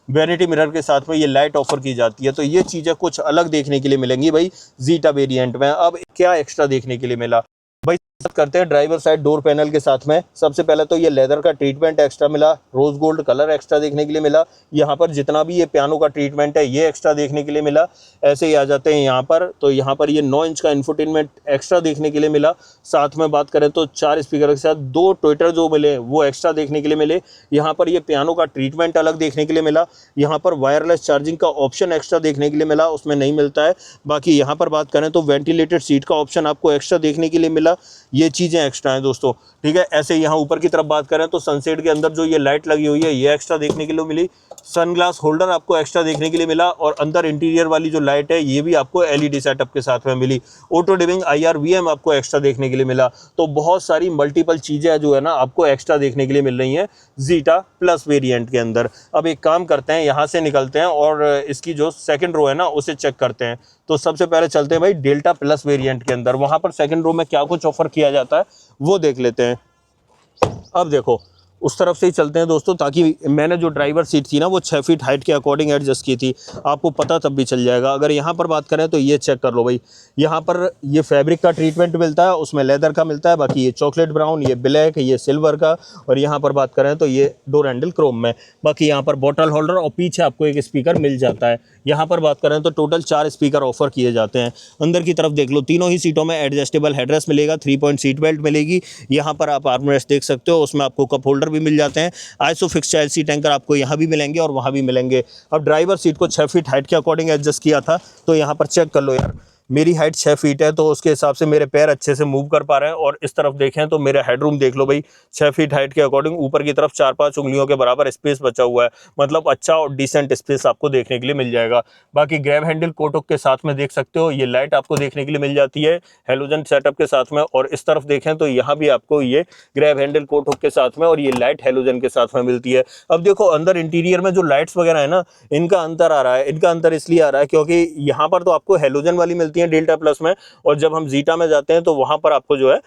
वैनिटी मिरर के साथ में ये लाइट ऑफर की जाती है, तो ये चीज़ें कुछ अलग देखने के लिए मिलेंगी भाई जीटा वेरिएंट में। अब क्या एक्स्ट्रा देखने के लिए मिला भाई, बात करते हैं ड्राइवर साइड डोर पैनल के साथ में। सबसे पहले तो ये लेदर का ट्रीटमेंट एक्स्ट्रा मिला, रोज गोल्ड कलर एक्स्ट्रा देखने के लिए मिला। यहाँ पर जितना भी ये पियानो का ट्रीटमेंट है ये एक्स्ट्रा देखने के लिए मिला। ऐसे ही आ जाते हैं यहाँ पर, तो यहाँ पर ये 9 इंच का इन्फोटेनमेंट एक्स्ट्रा देखने के लिए मिला। साथ में बात करें तो 4 स्पीकर के साथ 2 ट्विटर जो मिले वो एक्स्ट्रा देखने के लिए मिले। यहाँ पर ये पियानो का ट्रीटमेंट अलग देखने के लिए मिला। यहाँ पर वायरलेस चार्जिंग का ऑप्शन एक्स्ट्रा देखने के लिए मिला, उसमें नहीं मिलता है। बाकी यहाँ पर बात करें तो वेंटिलेटेड सीट का ऑप्शन आपको एक्स्ट्रा देखने के लिए मिला, ये चीज़ें एक्स्ट्रा हैं दोस्तों, ठीक है। ऐसे यहाँ ऊपर की तरफ बात करें तो सनसेट के अंदर जो ये लाइट लगी हुई है ये एक्स्ट्रा देखने के लिए मिली। सनग्लास होल्डर आपको एक्स्ट्रा देखने के लिए मिला, और अंदर इंटीरियर वाली जो लाइट है ये भी आपको LED सेटअप के साथ में मिली। ऑटो डिमिंग IRVM आपको एक्स्ट्रा देखने के लिए मिला। तो बहुत सारी मल्टीपल चीज़ें जो है ना आपको एक्स्ट्रा देखने के लिए मिल रही हैं जीटा प्लस वेरिएंट के अंदर। अब एक काम करते हैं, यहाँ से निकलते हैं और इसकी जो सेकंड रो है ना उसे चेक करते हैं। तो सबसे पहले चलते हैं भाई डेल्टा प्लस वेरिएंट के अंदर, वहाँ पर सेकंड रो में क्या कुछ ऑफर किया जाता है वो देख लेते हैं। अब देखो उस तरफ से ही चलते हैं दोस्तों, ताकि मैंने जो ड्राइवर सीट थी ना वो 6 फीट हाइट के अकॉर्डिंग एडजस्ट की थी, आपको पता तब भी चल जाएगा। अगर यहाँ पर बात करें तो ये चेक कर लो भाई, यहाँ पर ये फैब्रिक का ट्रीटमेंट मिलता है, उसमें लेदर का मिलता है। बाकी ये चॉकलेट ब्राउन, ये ब्लैक, ये सिल्वर का, और यहाँ पर बात करें तो ये डोर हैंडल क्रोम में। बाकी यहाँ पर बॉटल होल्डर और पीछे आपको एक स्पीकर मिल जाता है। यहाँ पर बात करें तो टोटल 4 स्पीकर ऑफर किए जाते हैं। अंदर की तरफ देख लो, तीनों ही सीटों में एडजस्टेबल हेडरेस्ट मिलेगा, 3 पॉइंट सीट बेल्ट मिलेगी। यहाँ पर आप आर्मरेस्ट देख सकते हो, उसमें आपको कप होल्डर भी मिल जाते हैं। आइसोफिक्स चाइल्ड सीट एंकर आपको यहाँ भी मिलेंगे और वहाँ भी मिलेंगे। अब ड्राइवर सीट को 6 फीट हाइट के अकॉर्डिंग एडजस्ट किया था, तो यहाँ पर चेक कर लो यार, मेरी हाइट 6 फीट है, तो उसके हिसाब से मेरे पैर अच्छे से मूव कर पा रहे हैं। और इस तरफ देखें तो मेरा हेडरूम देख लो भाई, 6 फीट हाइट के अकॉर्डिंग ऊपर की तरफ 4-5 उंगलियों के बराबर स्पेस बचा हुआ है, मतलब अच्छा और डिसेंट स्पेस आपको देखने के लिए मिल जाएगा। बाकी ग्रैब हैंडल कोटक के साथ में देख सकते हो, ये लाइट आपको देखने के लिए मिल जाती है हेलोजन सेटअप के साथ में। और इस तरफ देखें तो यहाँ भी आपको ये ग्रैब हैंडल कोटक के साथ में और ये लाइट हेलोजन के साथ में मिलती है। अब देखो अंदर इंटीरियर में जो लाइट्स वगैरह है ना, इनका अंतर आ रहा है। इनका अंतर इसलिए आ रहा है क्योंकि यहाँ पर तो आपको हेलोजन वाली मिलती है डेल्टा प्लस में, और जब हम जीटा में जाते हैं तो वहाँ पर आपको जो है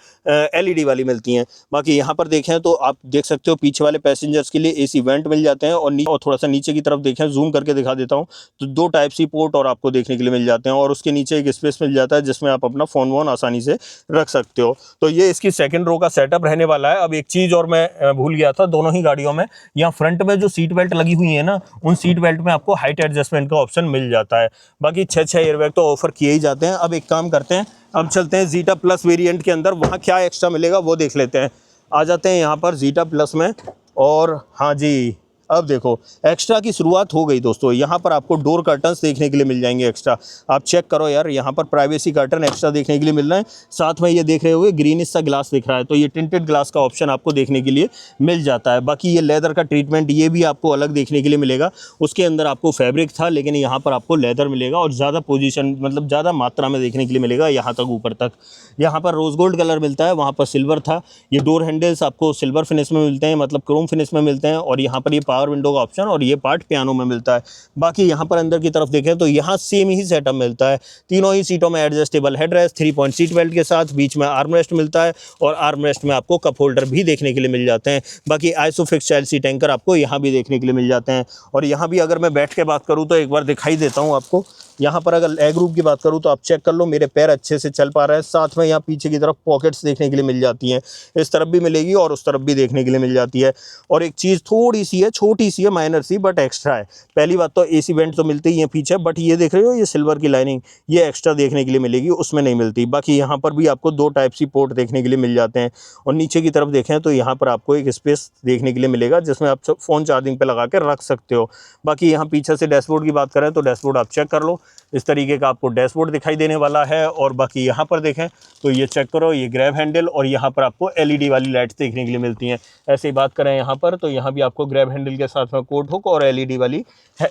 LED वाली मिलती हैं। बाकी यहाँ पर देखें तो आप देख सकते हो पीछे वाले पैसेंजर्स के लिए AC वेंट मिल जाते हैं। और थोड़ा सा नीचे की तरफ देखें, जूम करके दिखा देता हूँ, तो 2 टाइप सी पोर्ट और आपको देखने के लिए मिल जाते हैं। और उसके नीचे एक स्पेस मिल जाता है जिसमें आप अपना फ़ोन वोन आसानी से रख सकते हो। तो ये इसकी सेकंड रो का सेटअप रहने वाला है। अब एक चीज़ और मैं भूल गया था, दोनों ही गाड़ियों में यहाँ फ्रंट में जो सीट बेल्ट लगी हुई है ना, उन सीट बेल्ट में आपको हाइट एडजस्टमेंट का ऑप्शन मिल जाता है। बाकी 6 एयरबैग तो ऑफर किए ही जाते हैं। अब एक काम करते हैं, अब चलते हैं जीटा प्लस वेरिएंट के अंदर, वहाँ क्या एक्स्ट्रा मिलेगा वो देख लेते हैं। आ जाते हैं यहाँ पर जीटा प्लस में, और हाँ जी अब देखो एक्स्ट्रा की शुरुआत हो गई दोस्तों। यहाँ पर आपको डोर कर्टन्स देखने के लिए मिल जाएंगे एक्स्ट्रा। आप चेक करो यार, यहाँ पर प्राइवेसी कर्टन एक्स्ट्रा देखने के लिए मिल रहा है। साथ में ये देख रहे होगे ग्रीनिश सा ग्लास दिख रहा है, तो ये टिंटेड ग्लास का ऑप्शन आपको देखने के लिए मिल जाता है। बाकी ये लेदर का ट्रीटमेंट ये भी आपको अलग देखने के लिए मिलेगा। उसके अंदर आपको फैब्रिक था, लेकिन यहाँ पर आपको लेदर मिलेगा और ज़्यादा पोजीशन मतलब ज़्यादा मात्रा में देखने के लिए मिलेगा यहाँ तक ऊपर तक। यहाँ पर रोज़ गोल्ड कलर मिलता है, वहाँ पर सिल्वर था। ये डोर हैंडल्स आपको सिल्वर फिनिश में मिलते हैं, मतलब क्रोम फिनिश में मिलते हैं। और यहाँ पर ये पावर पावर विंडो का ऑप्शन और ये पार्ट पियानो में मिलता है। बाकी यहाँ पर अंदर की तरफ देखें तो यहाँ सेम ही सेटअप मिलता है। तीनों ही सीटों में adjustable headrest, 3 point seat belt के साथ, बीच में आर्मरेस्ट मिलता है और आर्मरेस्ट में आपको कप होल्डर भी देखने के लिए मिल जाते हैं। बाकी आइसोफिक्स चाइल्ड सीट एंकर आपको यहाँ भी देखने के लिए मिल जाते हैं। और यहाँ भी अगर मैं बैठ के बात करूँ तो एक बार दिखाई देता हूँ आपको। यहाँ पर अगर लेग रूम की बात करूँ तो आप चेक कर लो, मेरे पैर अच्छे से चल पा रहे हैं। साथ में यहाँ पीछे की तरफ पॉकेट्स देखने के लिए मिल जाती हैं, इस तरफ भी मिलेगी और उस तरफ भी देखने के लिए मिल जाती है। और एक चीज़ थोड़ी सी है, छोटी सी है, माइनर सी, बट एक्स्ट्रा है। पहली बात तो एसी वेंट तो मिलते ही हैं पीछे, बट ये देख रहे हो ये सिल्वर की लाइनिंग, ये एक्स्ट्रा देखने के लिए मिलेगी, उसमें नहीं मिलती। बाकी यहाँ पर भी आपको 2 टाइप सी पोर्ट देखने के लिए मिल जाते हैं। और नीचे की तरफ देखें तो यहाँ पर आपको एक स्पेस देखने के लिए मिलेगा जिसमें आप फ़ोन चार्जिंग पे लगा के रख सकते हो। बाकी यहाँ पीछे से डैशबोर्ड की बात करें तो डैशबोर्ड आप चेक कर लो, इस तरीके का आपको डैशबोर्ड दिखाई देने वाला है। और बाकी यहाँ पर देखें तो ये चेक करो, ये ग्रैब हैंडल और यहाँ पर आपको एलईडी वाली लाइट्स देखने के लिए मिलती हैं। ऐसे ही बात करें यहाँ पर तो यहाँ भी आपको ग्रैब हैंडल के साथ में कोट हुक और एलईडी वाली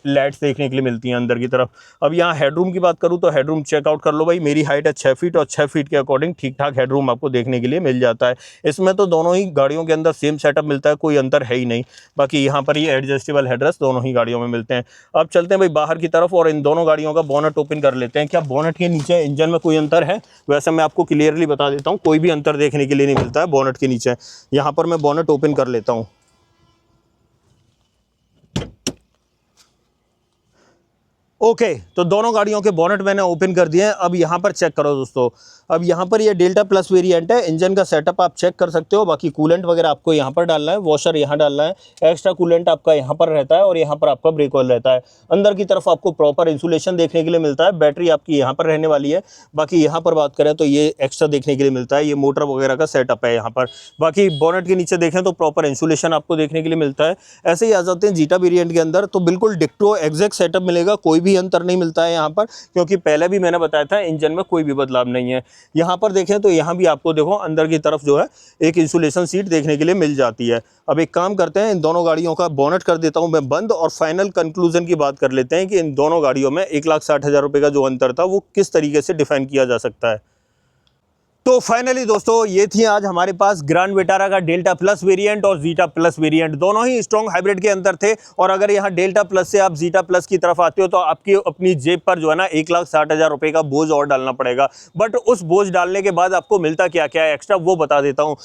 लाइट्स देखने के लिए मिलती हैं अंदर की तरफ। अब यहाँ हेडरूम की बात करूँ तो हेडरूम चेकआउट कर लो भाई, मेरी हाइट है 6 फीट और 6 फीट के अकॉर्डिंग ठीक ठाक हेडरूम आपको देखने के लिए मिल जाता है। इसमें तो दोनों ही गाड़ियों के अंदर सेम सेटअप मिलता है, कोई अंतर है ही नहीं। बाकी यहाँ पर ये एडजस्टेबल हेडरेस्ट दोनों ही गाड़ियों में मिलते हैं। अब चलते हैं भाई बाहर की तरफ और इन दोनों गाड़ियों का बोनट ओपन कर लेते हैं। क्या बोनट के नीचे इंजन में कोई अंतर है? वैसे मैं आपको क्लियरली बता देता हूँ, कोई भी अंतर देखने के लिए नहीं मिलता है बोनट के नीचे। यहाँ पर मैं बोनट ओपन कर लेता हूँ। ओके, तो दोनों गाड़ियों के बोनट मैंने ओपन कर दिए हैं। अब यहाँ पर चेक करो दोस्तों, अब यहाँ पर ये डेल्टा प्लस वेरिएंट है। इंजन का सेटअप आप चेक कर सकते हो। बाकी कूलेंट वगैरह आपको यहाँ पर डालना है, वॉशर यहाँ डालना है, एक्स्ट्रा कूलेंट आपका यहाँ पर रहता है और यहाँ पर आपका ब्रेक ऑयल रहता है। अंदर की तरफ आपको प्रॉपर इंसुलेशन देखने के लिए मिलता है। बैटरी आपकी यहाँ पर रहने वाली है। बाकी यहाँ पर बात करें तो ये एक्स्ट्रा देखने के लिए मिलता है, ये मोटर वगैरह का सेटअप है यहाँ पर। बाकी बोनट के नीचे देखें तो प्रॉपर इंसुलेशन आपको देखने के लिए मिलता है। ऐसे ही आ जाते हैं जीटा वेरिएंट के अंदर, तो बिल्कुल डिक्टो एग्जैक्ट सेटअप मिलेगा, कोई भी अंतर नहीं मिलता है यहाँ पर, क्योंकि पहले भी मैंने बताया था इंजन में कोई भी बदलाव नहीं है। यहाँ पर देखें तो यहाँ भी आपको देखो अंदर की तरफ जो है एक इंसुलेशन सीट देखने के लिए मिल जाती है। अब एक काम करते हैं, इन दोनों गाड़ियों का बोनट कर देता हूं मैं बंद और फाइनल कंक्लूजन की बात कर लेते हैं कि इन दोनों गाड़ियों में 1,60,000 रुपए का जो अंतर था वो किस तरीके से डिफाइन किया जा सकता है। तो फाइनली दोस्तों ये थी आज हमारे पास ग्रैंड विटारा का डेल्टा प्लस वेरिएंट और जीटा प्लस वेरिएंट, दोनों ही स्ट्रॉन्ग हाइब्रिड के अंदर थे। और अगर यहाँ डेल्टा प्लस से आप जीटा प्लस की तरफ आते हो तो आपकी अपनी जेब पर जो है ना 1,60,000 रुपए का बोझ और डालना पड़ेगा। बट उस बोझ डालने के बाद आपको मिलता क्या क्या है एक्स्ट्रा वो बता देता हूँ।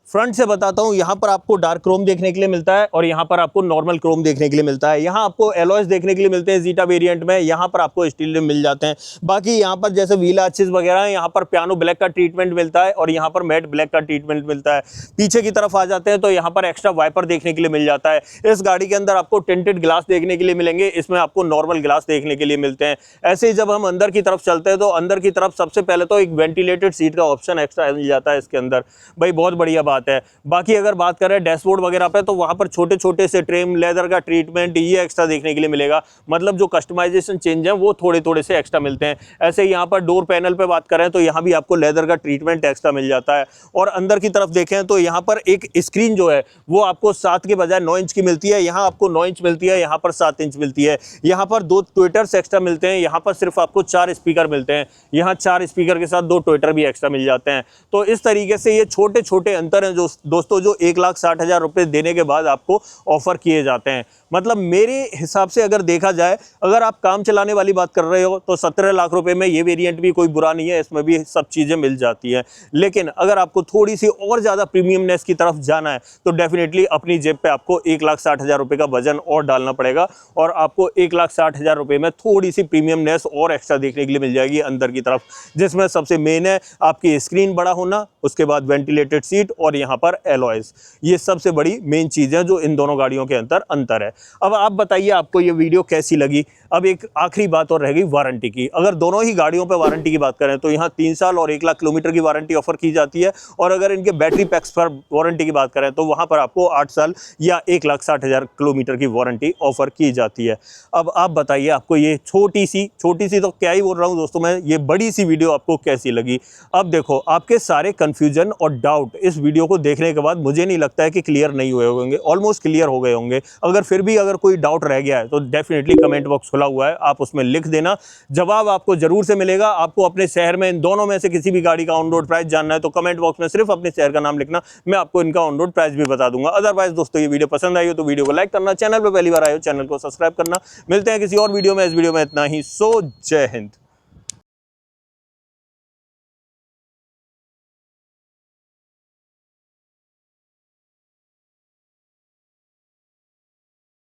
फ्रंट से बताता हूँ, यहाँ पर आपको डार्क क्रोम देखने के लिए मिलता है और यहाँ पर आपको नॉर्मल क्रोम देखने के लिए मिलता है। यहाँ आपको एलॉयज देखने के लिए मिलते हैं जीटा वेरिएंट में, यहाँ पर आपको स्टील रिम मिल जाते हैं। बाकी यहाँ पर जैसे व्हील आर्चेस वगैरह हैं, यहाँ पर पियानो ब्लैक का ट्रीटमेंट मिलता है और यहाँ पर मैट ब्लैक का ट्रीटमेंट मिलता है। पीछे की तरफ आ जाते हैं तो यहाँ पर एक्स्ट्रा वाइपर देखने के लिए मिल जाता है। इस गाड़ी के अंदर आपको टिंटेड ग्लास देखने के लिए मिलेंगे, इसमें आपको नॉर्मल ग्लास देखने के लिए मिलते हैं। ऐसे ही जब हम अंदर की तरफ चलते हैं तो अंदर की तरफ सबसे पहले तो एक वेंटिलेटेड सीट का ऑप्शन एक्स्ट्रा मिल जाता है इसके अंदर, भाई बहुत बढ़िया बात है। बाकी अगर बात करें डैशबोर्ड वगैरह पे तो वहां पर छोटे छोटे से ट्रिम, लेदर का ट्रीटमेंट ये एक्स्ट्रा देखने के लिए मिलेगा। मतलब जो कस्टमाइजेशन चेंज है वो थोड़े थोड़े से एक्स्ट्रा मिलते हैं। ऐसे ही यहाँ पर डोर पैनल पे बात करें तो यहाँ भी आपको लेदर का ट्रीटमेंट एक्स्ट्रा मिल जाता है। और अंदर की तरफ देखें तो यहाँ पर एक स्क्रीन जो है वो आपको 7 के बजाय 9 इंच की मिलती है, यहाँ आपको 9 इंच मिलती है, यहाँ पर 7 इंच मिलती है। यहाँ पर 2 ट्विटर्स एक्स्ट्रा मिलते हैं, यहाँ पर सिर्फ आपको 4 स्पीकर मिलते हैं, यहाँ 4 स्पीकर के साथ 2 ट्विटर भी एक्स्ट्रा मिल जाते हैं। तो इस तरीके से ये छोटे छोटे अंतर हैं जो दोस्तों जो 1,60,000 रुपए देने के बाद आपको ऑफर किए जाते हैं। मतलब मेरे हिसाब से अगर देखा जाए, अगर आप काम चलाने वाली बात कर रहे हो तो 17 लाख रुपए में ये वेरिएंट भी कोई बुरा नहीं है, इसमें भी सब चीज़ें मिल जाती हैं। लेकिन अगर आपको थोड़ी सी और ज़्यादा प्रीमियमनेस की तरफ जाना है तो डेफिनेटली अपनी जेब पे आपको 1,60,000 रुपए का वजन और डालना पड़ेगा और आपको 1,60,000 रुपए में थोड़ी सी प्रीमियमनेस और एक्स्ट्रा देखने के लिए मिल जाएगी अंदर की तरफ, जिसमें सबसे मेन है आपकी स्क्रीन बड़ा होना, उसके बाद वेंटिलेटेड सीट और यहाँ पर एलॉयज। ये सबसे बड़ी मेन चीज़ है जो इन दोनों गाड़ियों के अंतर है। अब आप बताइए आपको ये वीडियो कैसी लगी। अब एक आखिरी बात और रह गई वारंटी की। अगर दोनों ही गाड़ियों पे वारंटी की बात करें तो यहाँ 3 साल और 1 लाख किलोमीटर की वारंटी ऑफर की जाती है और अगर इनके बैटरी पैक्स पर वारंटी की बात करें तो वहाँ पर आपको 8 साल या 1,60,000 किलोमीटर की वारंटी ऑफर की जाती है। अब आप बताइए आपको ये छोटी सी तो क्या ही बोल रहा हूँ दोस्तों मैं, ये बड़ी सी वीडियो आपको कैसी लगी। अब देखो आपके सारे कन्फ्यूजन और डाउट इस वीडियो को देखने के बाद मुझे नहीं लगता है कि क्लियर नहीं हुए होंगे, ऑलमोस्ट क्लियर हो गए होंगे। अगर फिर भी अगर कोई डाउट रह गया है तो डेफिनेटली कमेंट बॉक्स खुला हुआ है, आप उसमें लिख देना, जवाब आपको जरूर से मिलेगा। आपको अपने शहर में इन दोनों में से किसी भी गाड़ी का ऑन रोड प्राइस जानना है तो कमेंट बॉक्स में सिर्फ अपने शहर का नाम लिखना, मैं आपको इनका ऑन रोड प्राइस भी बता दूंगा। अदरवाइज दोस्तों ये वीडियो पसंद आई हो तो वीडियो को लाइक करना, चैनल पर पहली बार आए हो चैनल को सब्सक्राइब करना। मिलते हैं किसी और वीडियो में, इस वीडियो में इतना ही। सो जय हिंद।